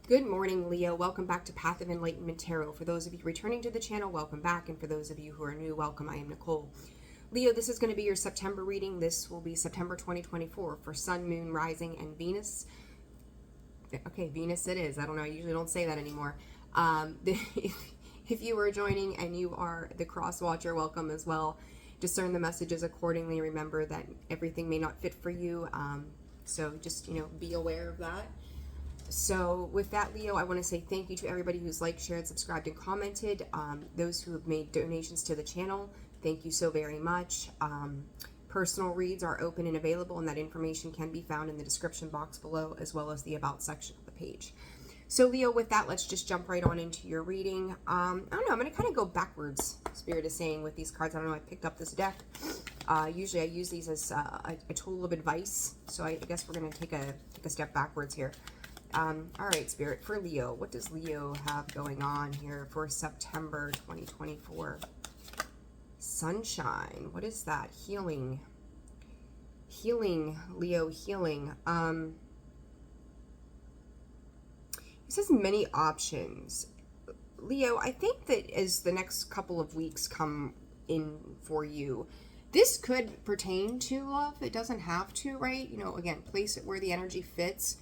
Good morning, Leo. Welcome back to Path of Enlightenment Tarot. For those of you returning to the channel, welcome back. And for those of you who are new, welcome. I am Nicole. Leo, this is going to be your September reading. This will be September 2024 for Sun, Moon, Rising, and Venus. Okay, Venus it is. I don't know. I usually don't say that anymore. If you are joining and you are the cross watcher, welcome as well. Discern the messages accordingly. Remember that everything may not fit for you. So just, be aware of that. So with that, Leo, I want to say thank you to everybody who's liked, shared, subscribed, and commented. Those who have made donations to the channel, thank you so very much. Personal reads are open and available, and that information can be found in the description box below, as well as the About section of the page. So Leo, with that, let's just jump right on into your reading. I don't know, I'm going to kind of go backwards, Spirit is saying, with these cards. I don't know, I picked up this deck. Usually I use these as a tool of advice, so I guess we're going to take a step backwards here. All right, Spirit, for Leo, what does Leo have going on here for September 2024? Sunshine, what is that? Healing, Leo, healing. It says many options. Leo, I think that as the next couple of weeks come in for you, this could pertain to love. It doesn't have to, right? Again, place it where the energy fits.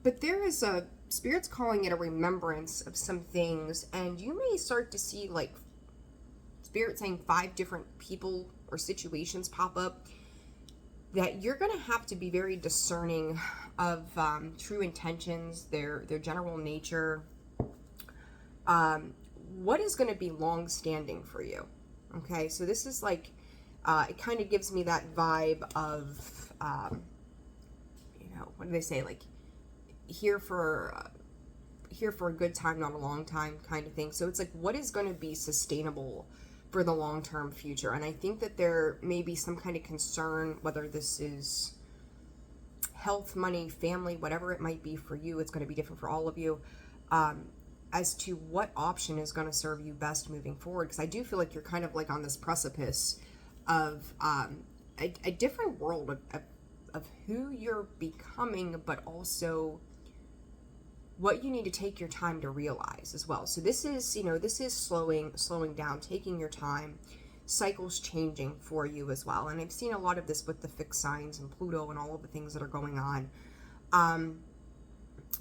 But there is Spirit's calling it a remembrance of some things, and you may start to see, like, Spirit saying 5 different people or situations pop up that you're going to have to be very discerning of true intentions, their general nature, what is going to be long-standing for you. Okay, so this is like, it kind of gives me that vibe of, what do they say, like, here for a good time, not a long time kind of thing. So it's like, what is going to be sustainable for the long-term future? And I think that there may be some kind of concern, whether this is health, money, family, whatever it might be for you. It's going to be different for all of you, as to what option is going to serve you best moving forward. Because I do feel like you're kind of like on this precipice of a different world of who you're becoming, but also what you need to take your time to realize as well. So this is, this is slowing down, taking your time, cycles changing for you as well. And I've seen a lot of this with the fixed signs and Pluto and all of the things that are going on.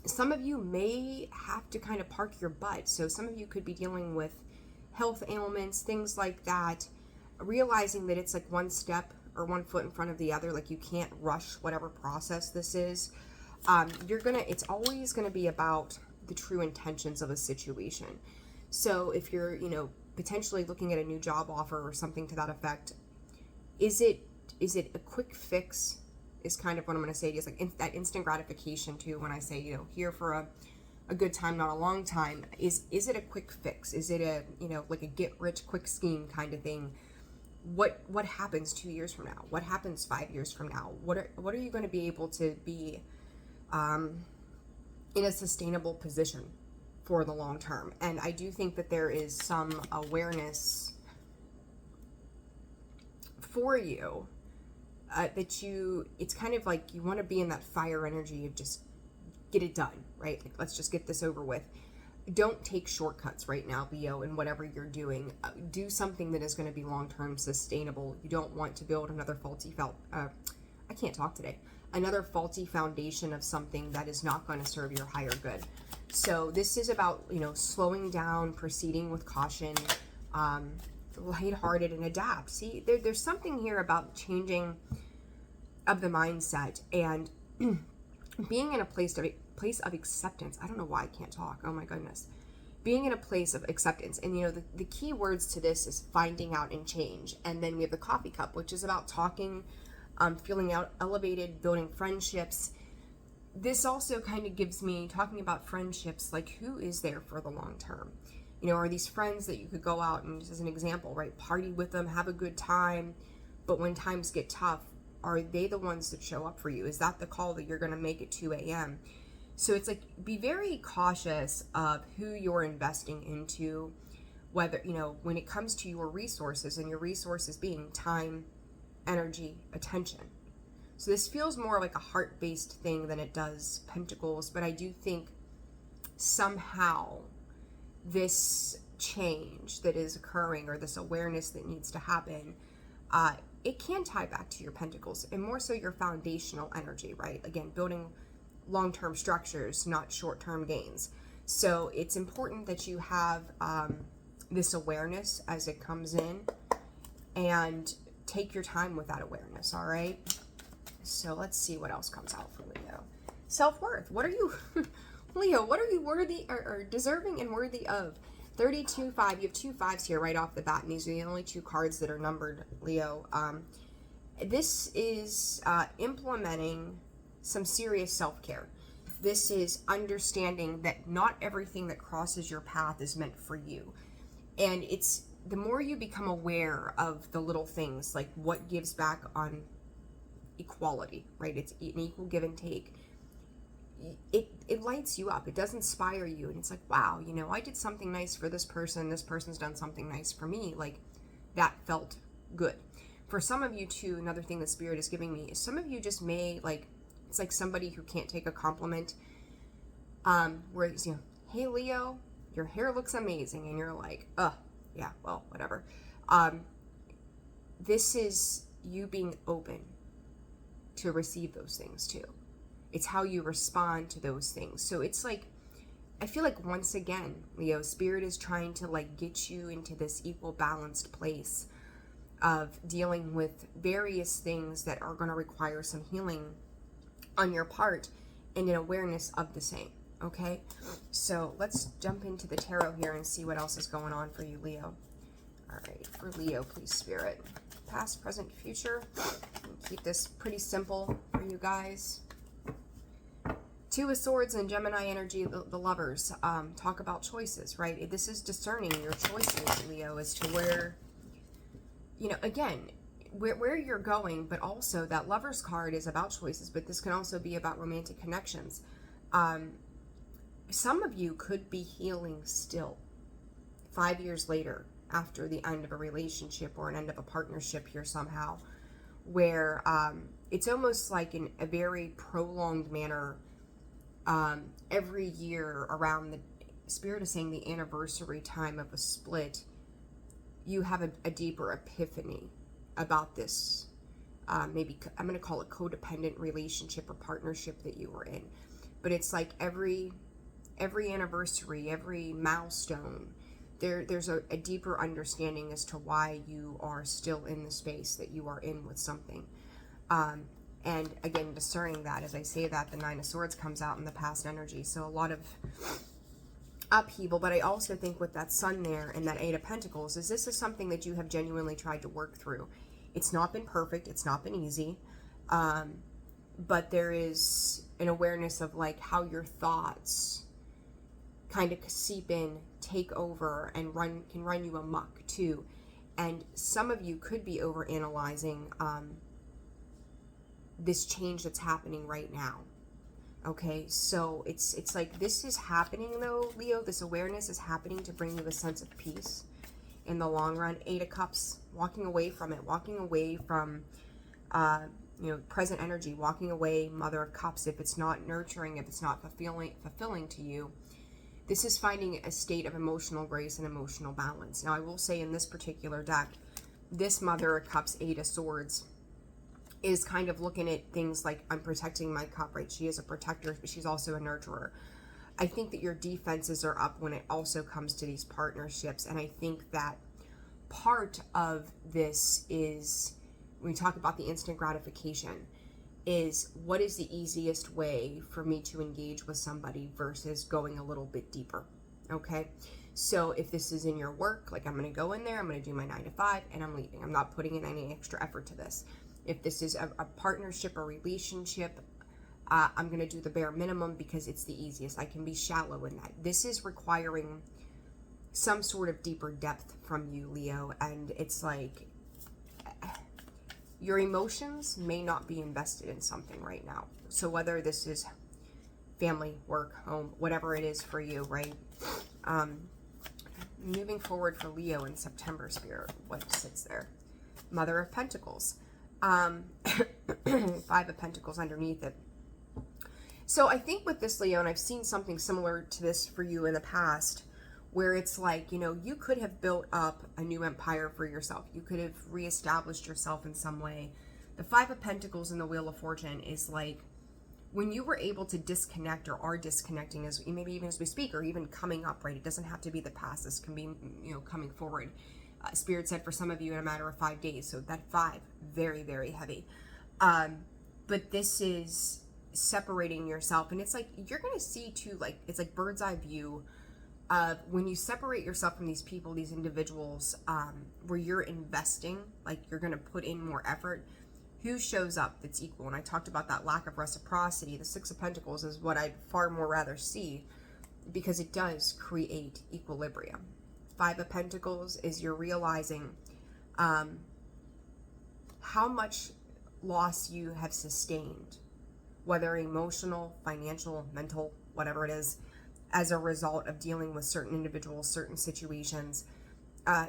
Some of you may have to kind of park your butt. So some of you could be dealing with health ailments, things like that, realizing that it's like one step or one foot in front of the other. Like, you can't rush whatever process this is. It's always going to be about the true intentions of a situation. So if you're, potentially looking at a new job offer or something to that effect, is it a quick fix is kind of what I'm going to say. It's like that instant gratification too. When I say, here for a good time, not a long time, is it a quick fix? Is it a, like a get rich quick scheme kind of thing? What happens 2 years from now? What happens 5 years from now? What are you going to be able to be in a sustainable position for the long term? And I do think that there is some awareness for you that it's kind of like you want to be in that fire energy of just get it done, right? Like, let's just get this over with. Don't take shortcuts right now, Leo, in whatever you're doing. Do something that is going to be long-term sustainable. You don't want to build another another faulty foundation of something that is not going to serve your higher good. So this is about, slowing down, proceeding with caution, lighthearted, and adapt. See, there's something here about changing of the mindset and being in a place of acceptance. I don't know why I can't talk. Oh my goodness. Being in a place of acceptance. And, the key words to this is finding out and change. And then we have the coffee cup, which is about talking, feeling elevated, building friendships. This also kind of gives me, talking about friendships, like, who is there for the long term? Are these friends that you could go out and, just as an example, right, party with them, have a good time, but when times get tough, are they the ones that show up for you? Is that the call that you're going to make at 2 a.m.? So it's like, be very cautious of who you're investing into, whether, when it comes to your resources, and your resources being time, energy, attention. So this feels more like a heart-based thing than it does pentacles, but I do think somehow this change that is occurring, or this awareness that needs to happen, it can tie back to your pentacles, and more so your foundational energy, right? Again, building long-term structures, not short-term gains. So it's important that you have this awareness as it comes in, and take your time with that awareness, all right? So let's see what else comes out for Leo. Self-worth. What are you, Leo, what are you worthy or deserving and worthy of? 32, 5. You have 2 5s here right off the bat, and these are the only 2 cards that are numbered, Leo. This is implementing some serious self-care. This is understanding that not everything that crosses your path is meant for you. And it's the more you become aware of the little things, like what gives back on equality, right? It's an equal give and take. It lights you up. It does inspire you. And it's like, wow, you know, I did something nice for this person's done something nice for me. Like, that felt good. For some of you too, another thing that Spirit is giving me is some of you just may, like, it's like somebody who can't take a compliment, where it's, you know, hey Leo, your hair looks amazing, and you're like, yeah, well, whatever. This is you being open to receive those things too. It's how you respond to those things. So it's like, I feel like once again, Leo, Spirit is trying to like get you into this equal balanced place of dealing with various things that are going to require some healing on your part, and an awareness of the same. Okay, so let's jump into the tarot here and see what else is going on for you, Leo. All right, for Leo, please, Spirit. Past, present, future. Keep this pretty simple for you guys. 2 of Swords and Gemini energy, the lovers. Talk about choices, right? This is discerning your choices, Leo, as to where, you know, again, where you're going, but also that Lovers card is about choices, but this can also be about romantic connections. Some of you could be healing still 5 years later after the end of a relationship or an end of a partnership here somehow, where it's almost like in a very prolonged manner. Every year around the Spirit is saying the anniversary time of a split, you have a deeper epiphany about this. Maybe I'm going to call it codependent relationship or partnership that you were in. But it's like every anniversary, every milestone, there's a deeper understanding as to why you are still in the space that you are in with something. And again, discerning that, as I say that, the 9 of Swords comes out in the past energy. So a lot of upheaval, but I also think with that Sun there and that 8 of Pentacles, is this is something that you have genuinely tried to work through. It's not been perfect. It's not been easy. But there is an awareness of like how your thoughts kind of seep in, take over, and can run you amok too. And some of you could be overanalyzing this change that's happening right now. Okay, so it's like this is happening though, Leo. This awareness is happening to bring you a sense of peace in the long run. 8 of Cups, walking away from it, walking away from you know, present energy, walking away, Mother of Cups, if it's not nurturing, if it's not fulfilling to you. This is finding a state of emotional grace and emotional balance. Now, I will say in this particular deck, this Mother of Cups, 8 of Swords, is kind of looking at things like, I'm protecting my cup, right? She is a protector, but she's also a nurturer. I think that your defenses are up when it also comes to these partnerships. And I think that part of this is, when we talk about the instant gratification, is what is the easiest way for me to engage with somebody versus going a little bit deeper. Okay, so if this is in your work, like I'm going to go in there, I'm going to do my 9 to 5 and I'm leaving. I'm not putting in any extra effort to this. If this is a partnership or relationship, I'm going to do the bare minimum because it's the easiest. I can be shallow in that. This is requiring some sort of deeper depth from you, Leo, and it's like your emotions may not be invested in something right now. So whether this is family, work, home, whatever it is for you, right? Moving forward for Leo in September, Spirit, what sits there? Mother of Pentacles. Um, Five of Pentacles underneath it. So I think with this, Leo, and I've seen something similar to this for you in the past, where it's like, you know, you could have built up a new empire for yourself. You could have reestablished yourself in some way. The Five of Pentacles in the Wheel of Fortune is like when you were able to disconnect, or are disconnecting, as maybe even as we speak, or even coming up, right? It doesn't have to be the past. This can be, you know, coming forward. Spirit said for some of you in a matter of 5 days. So that 5, very, very heavy. But this is separating yourself, and it's like you're gonna see too, like it's like bird's eye view of when you separate yourself from these people, these individuals, where you're investing, like you're gonna put in more effort. Who shows up that's equal? And I talked about that lack of reciprocity. The Six of Pentacles is what I'd far more rather see, because it does create equilibrium. Five of Pentacles is you're realizing how much loss you have sustained, whether emotional, financial, mental, whatever it is, as a result of dealing with certain individuals, certain situations.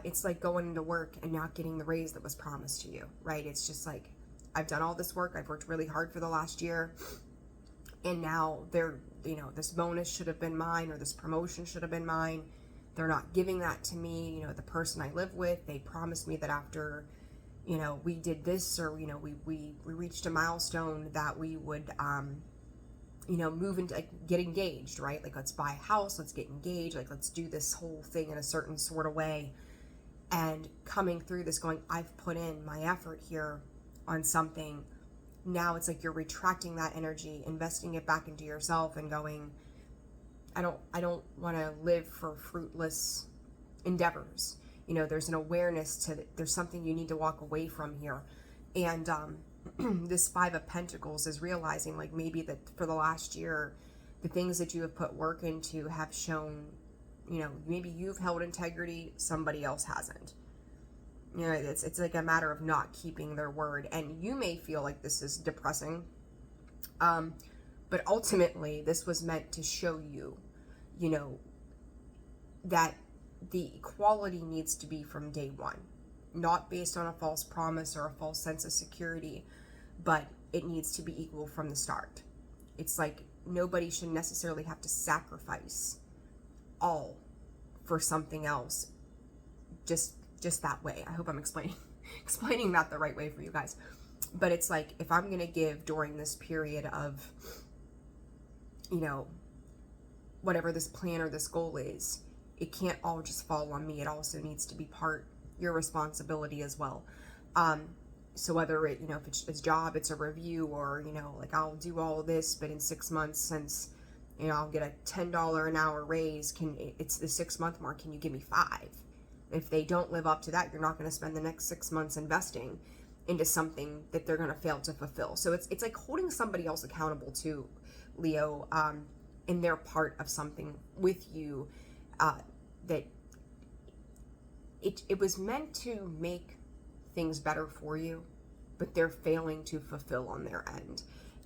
It's like going into work and not getting the raise that was promised to you, right? It's just like, I've done all this work, I've worked really hard for the last year, and now they're, you know, this bonus should have been mine, or this promotion should have been mine. They're not giving that to me. You know, the person I live with, they promised me that after, you know, we did this, or, you know, we reached a milestone that we would, you know, move into, like, get engaged, right? Like, let's buy a house, let's get engaged, like, let's do this whole thing in a certain sort of way. And coming through this going, I've put in my effort here on something. Now it's like you're retracting that energy, investing it back into yourself, and going, I don't want to live for fruitless endeavors. You know, there's an awareness to there's something you need to walk away from here. And this Five of Pentacles is realizing, like, maybe that for the last year, the things that you have put work into have shown, you know, maybe you've held integrity, somebody else hasn't. You know, it's like a matter of not keeping their word. And you may feel like this is depressing, but ultimately this was meant to show you, you know, that the equality needs to be from day one, not based on a false promise or a false sense of security, but it needs to be equal from the start. It's like nobody should necessarily have to sacrifice all for something else just that way. I hope I'm explaining that the right way for you guys. But it's like, if I'm going to give during this period of, you know, whatever this plan or this goal is, it can't all just fall on me. It also needs to be part your responsibility as well. So whether it, you know, if it's a job, it's a review, or, you know, like, I'll do all of this, but in 6 months, since, you know, I'll get a $10 an hour raise, it's the 6 month mark, can you give me 5? If they don't live up to that, you're not going to spend the next 6 months investing into something that they're going to fail to fulfill. So it's like holding somebody else accountable to, Leo, in their part of something with you, that it was meant to make things better for you, but they're failing to fulfill on their end.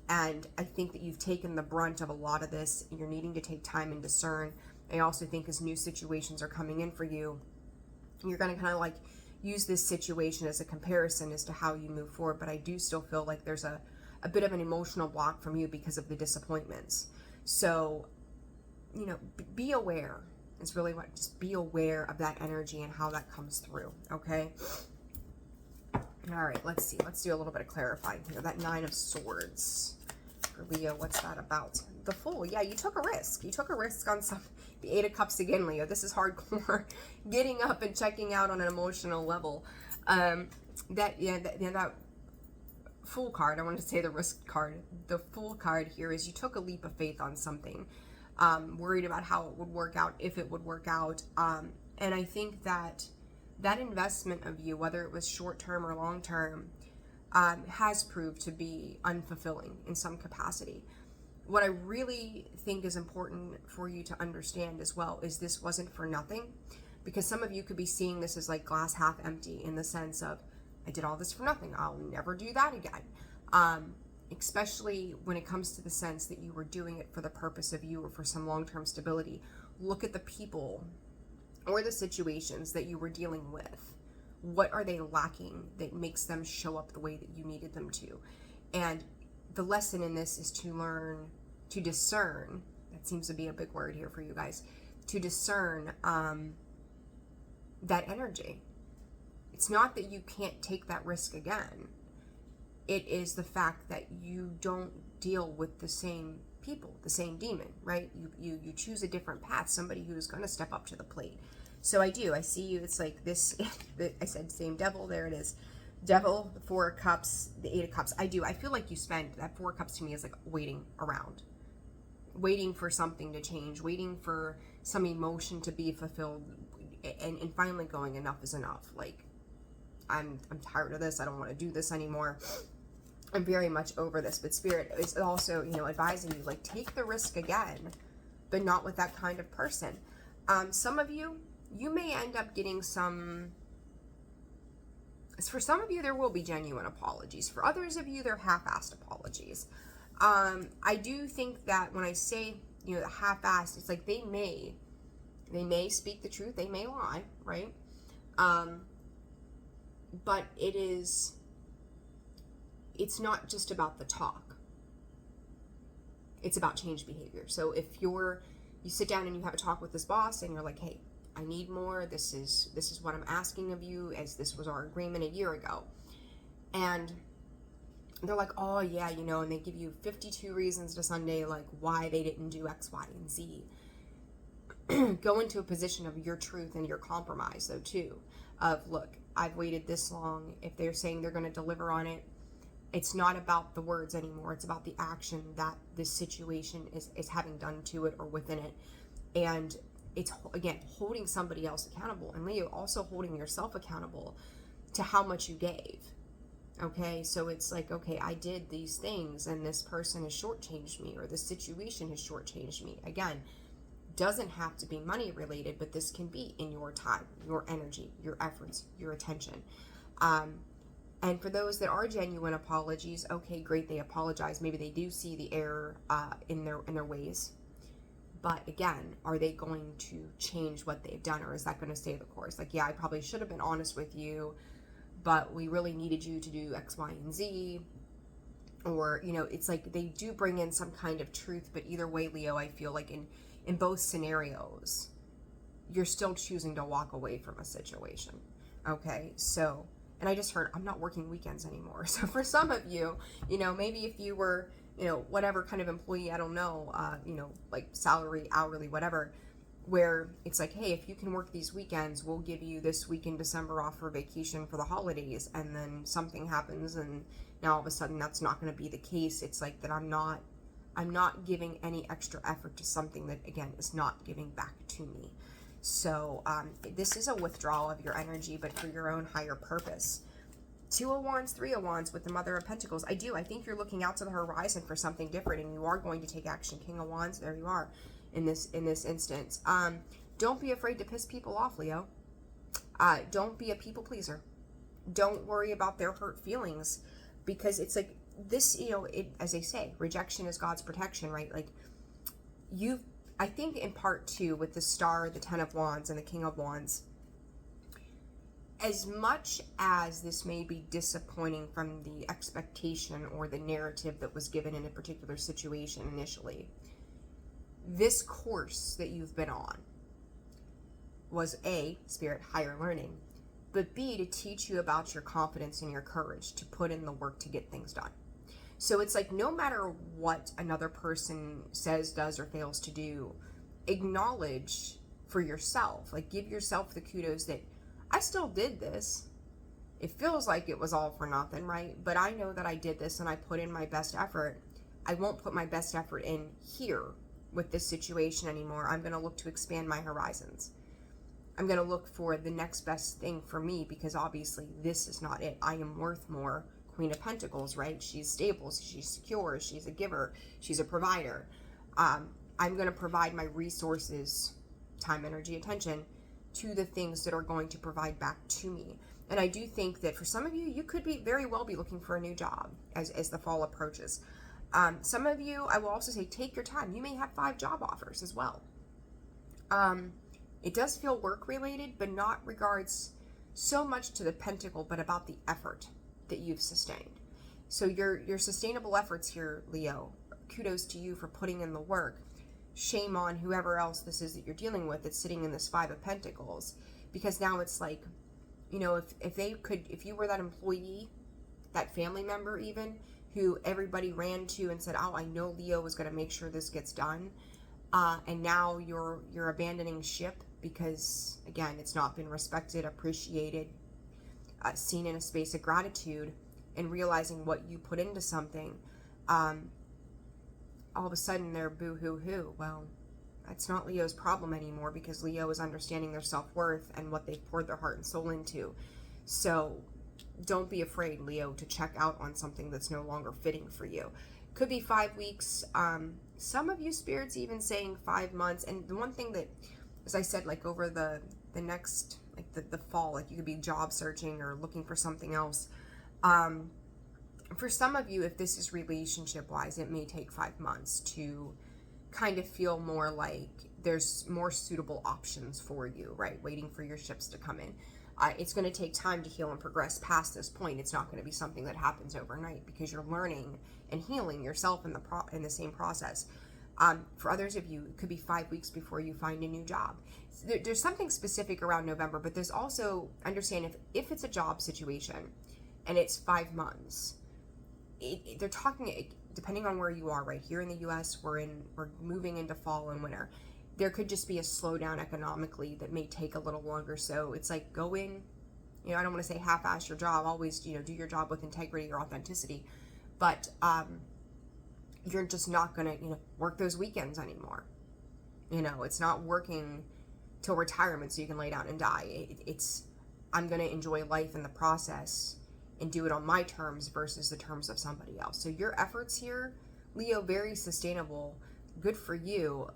And I think that you've taken the brunt of a lot of this. You're needing to take time and discern. I also think as new situations are coming in for you, you're going to kind of like use this situation as a comparison as to how you move forward. But I do still feel like there's a bit of an emotional block from you because of the disappointments. So, you know, be aware. It's really what, just be aware of that energy and how that comes through. Okay. All right, let's see. Let's do a little bit of clarifying here. That Nine of Swords for Leo, what's that about? The Fool. Yeah, you took a risk. You took a risk on some. The Eight of Cups again, Leo. This is hardcore. Getting up and checking out on an emotional level. That Fool card, I wanted to say the risk card. The Fool card here is you took a leap of faith on something. Worried about how it would work out, if it would work out. And I think that investment of you, whether it was short-term or long-term, has proved to be unfulfilling in some capacity. What I really think is important for you to understand as well is this wasn't for nothing, because some of you could be seeing this as like glass half empty, in the sense of, I did all this for nothing, I'll never do that again. Especially when it comes to the sense that you were doing it for the purpose of you or for some long-term stability. Look at the people or the situations that you were dealing with. What are they lacking that makes them show up the way that you needed them to? And the lesson in this is to learn to discern. That seems to be a big word here for you guys. To discern that energy. It's not that you can't take that risk again. It is the fact that you don't deal with the same people, the same demon, right? You choose a different path, somebody who's going to step up to the plate. So I see you. It's like this, I said same devil, there it is. Devil, the 4 of Cups, the 8 of Cups. I feel like you spend, that 4 of Cups to me is like waiting around. Waiting for something to change, waiting for some emotion to be fulfilled, and finally going, enough is enough. Like, I'm tired of this. I don't want to do this anymore. I'm very much over this. But Spirit is also, advising you, like, take the risk again, but not with that kind of person. Some of you may end up getting for some of you, there will be genuine apologies. For others of you, they're half-assed apologies. I do think that when I say, the half-assed, it's like they may speak the truth, they may lie, right? But it's not just about the talk. It's about change behavior. So if you sit down and you have a talk with this boss and you're like, hey, I need more. This is what I'm asking of you, as this was our agreement a year ago. And they're like, oh yeah, and they give you 52 reasons to Sunday, like why they didn't do X, Y, and Z. Go into a position of your truth and your compromise, though, too. Of, look, I've waited this long. If they're saying they're going to deliver on it, it's not about the words anymore. It's about the action that this situation is having done to it or within it. And it's, again, holding somebody else accountable. And Leo, also holding yourself accountable to how much you gave. Okay, so it's like, okay, I did these things and this person has shortchanged me, or this situation has shortchanged me. Again, doesn't have to be money related, but this can be in your time, your energy, your efforts, your attention. And for those that are genuine apologies, okay, great, they apologize. Maybe they do see the error in their ways. But again, are they going to change what they've done, or is that going to stay the course? Like, yeah, I probably should have been honest with you, but we really needed you to do X, Y, and Z. Or, it's like they do bring in some kind of truth, but either way, Leo, I feel like in both scenarios, you're still choosing to walk away from a situation. Okay, so, and I just heard, I'm not working weekends anymore. So for some of you, maybe if you were, whatever kind of employee, I don't know, like salary, hourly, whatever, where it's like, hey, if you can work these weekends, we'll give you this week in December off for vacation for the holidays. And then something happens and now all of a sudden that's not going to be the case. It's like that I'm not giving any extra effort to something that, again, is not giving back to me. So this is a withdrawal of your energy, but for your own higher purpose. 2 of Wands, 3 of Wands with the Mother of Pentacles. I think you're looking out to the horizon for something different, and you are going to take action. King of Wands, there you are in this instance. Don't be afraid to piss people off, Leo. Don't be a people pleaser. Don't worry about their hurt feelings, because it's like this, as they say, rejection is God's protection, right? Like I think in part 2 with the Star, the 10 of Wands, and the King of Wands, as much as this may be disappointing from the expectation or the narrative that was given in a particular situation initially, this course that you've been on was A, Spirit, higher learning, but B, to teach you about your confidence and your courage to put in the work to get things done. So it's like, no matter what another person says, does, or fails to do, acknowledge for yourself, like give yourself the kudos that I still did this. It feels like it was all for nothing, right? But I know that I did this and I put in my best effort. I won't put my best effort in here with this situation anymore. I'm going to look to expand my horizons. I'm going to look for the next best thing for me, because obviously this is not it. I am worth more. Queen of Pentacles, right? She's stable, she's secure, she's a giver, she's a provider. I'm going to provide my resources, time, energy, attention to the things that are going to provide back to me. And I do think that for some of you, you could very well be looking for a new job as the fall approaches. Some of you, I will also say, take your time. You may have 5 job offers as well. It does feel work related, but not regards so much to the pentacle, but about the effort that you've sustained. So your sustainable efforts here, Leo, kudos to you for putting in the work. Shame on whoever else this is that you're dealing with that's sitting in this Five of Pentacles, because now it's like, you know, if you were that employee, that family member even, who everybody ran to and said, oh, I know Leo was going to make sure this gets done, and now you're abandoning ship because, again, it's not been respected, appreciated, seen in a space of gratitude, and realizing what you put into something, all of a sudden they're boo-hoo-hoo. Well, that's not Leo's problem anymore, because Leo is understanding their self-worth and what they've poured their heart and soul into. So don't be afraid, Leo, to check out on something that's no longer fitting for you. Could be 5 weeks. Some of you spirits even saying 5 months. And the one thing that, as I said, like over the next, like the fall, like you could be job searching or looking for something else. For some of you, if this is relationship wise, it may take 5 months to kind of feel more like there's more suitable options for you, right? Waiting for your ships to come in. It's going to take time to heal and progress past this point. It's not going to be something that happens overnight, because you're learning and healing yourself in the same process. For others of you, it could be 5 weeks before you find a new job. There's something specific around November, but there's also, understand, if it's a job situation and it's 5 months, they're talking, depending on where you are, right? Here in the US, we're moving into fall and winter. There could just be a slowdown economically that may take a little longer. So it's like, go in, you know, I don't want to say half-ass your job, always, you know, do your job with integrity or authenticity, but you're just not going to, you know, work those weekends anymore. You know, it's not working till retirement so you can lay down and die. It's I'm going to enjoy life in the process and do it on my terms versus the terms of somebody else. So your efforts here, Leo, very sustainable, good for you.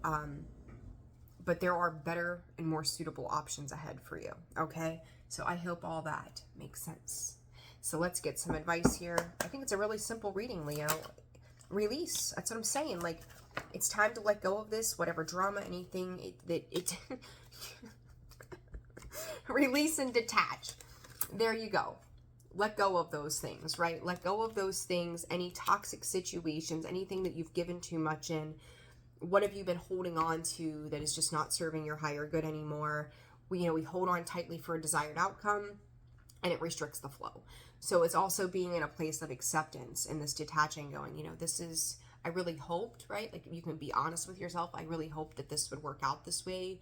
But there are better and more suitable options ahead for you, okay? So I hope all that makes sense. So let's get some advice here. I think it's a really simple reading, Leo. Release, that's what I'm saying. Like, it's time to let go of this, whatever drama, anything release and detach. There you go. Let go of those things, right? Let go of those things, any toxic situations, anything that you've given too much in. What have you been holding on to that is just not serving your higher good anymore? We hold on tightly for a desired outcome, and it restricts the flow. So it's also being in a place of acceptance and this detaching, going, this is, I really hoped, right? Like, you can be honest with yourself. I really hoped that this would work out this way.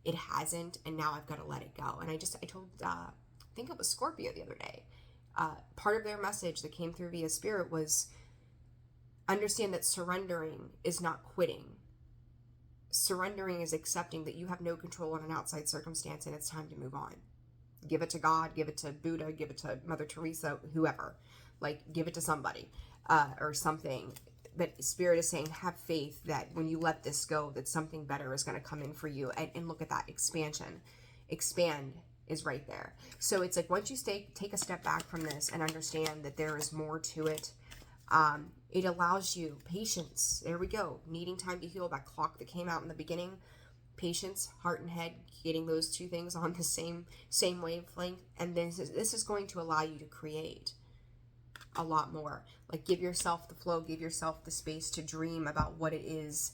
It hasn't, and now I've got to let it go. And I told, I think it was Scorpio the other day, part of their message that came through via spirit was, understand that surrendering is not quitting. Surrendering is accepting that you have no control on an outside circumstance and it's time to move on. Give it to God, give it to Buddha, give it to Mother Teresa, whoever. Like, give it to somebody or something. But Spirit is saying, have faith that when you let this go, that something better is going to come in for you. And look at that expansion. Expand is right there. So it's like, once you take a step back from this and understand that there is more to it, it allows you patience. There we go. Needing time to heal, that clock that came out in the beginning. Patience, heart and head, getting those two things on the same wavelength. And then this is going to allow you to create a lot more. Like, give yourself the flow, give yourself the space to dream about what it is.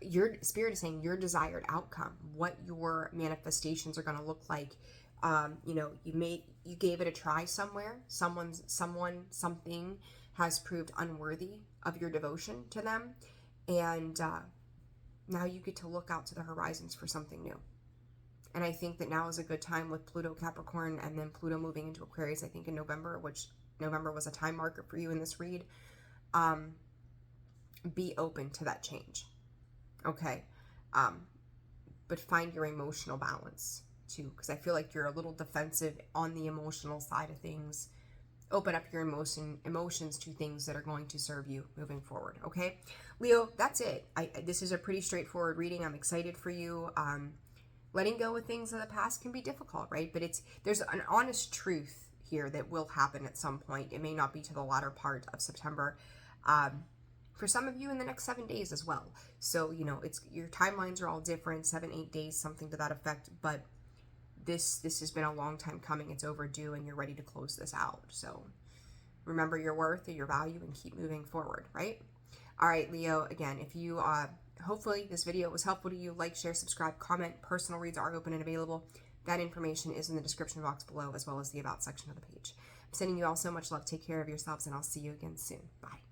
Your Spirit is saying your desired outcome, what your manifestations are going to look like. You gave it a try somewhere. Something has proved unworthy of your devotion to them. And now you get to look out to the horizons for something new. And I think that now is a good time with Pluto Capricorn and then Pluto moving into Aquarius, I think in November, which November was a time marker for you in this read. Be open to that change. Okay. But find your emotional balance too, because I feel like you're a little defensive on the emotional side of things. Open up your emotions to things that are going to serve you moving forward. Okay, Leo, that's it. This is a pretty straightforward reading. I'm excited for you. Letting go of things of the past can be difficult, right? But there's an honest truth here that will happen at some point. It may not be to the latter part of September. For some of you in the next 7 days as well. So, it's your timelines are all different, 7-8 days, something to that effect. But this has been a long time coming. It's overdue, and you're ready to close this out. So remember your worth and your value and keep moving forward, right? All right, Leo, again, if you, hopefully this video was helpful to you, like, share, subscribe, comment. Personal reads are open and available. That information is in the description box below, as well as the about section of the page. I'm sending you all so much love. Take care of yourselves, and I'll see you again soon. Bye.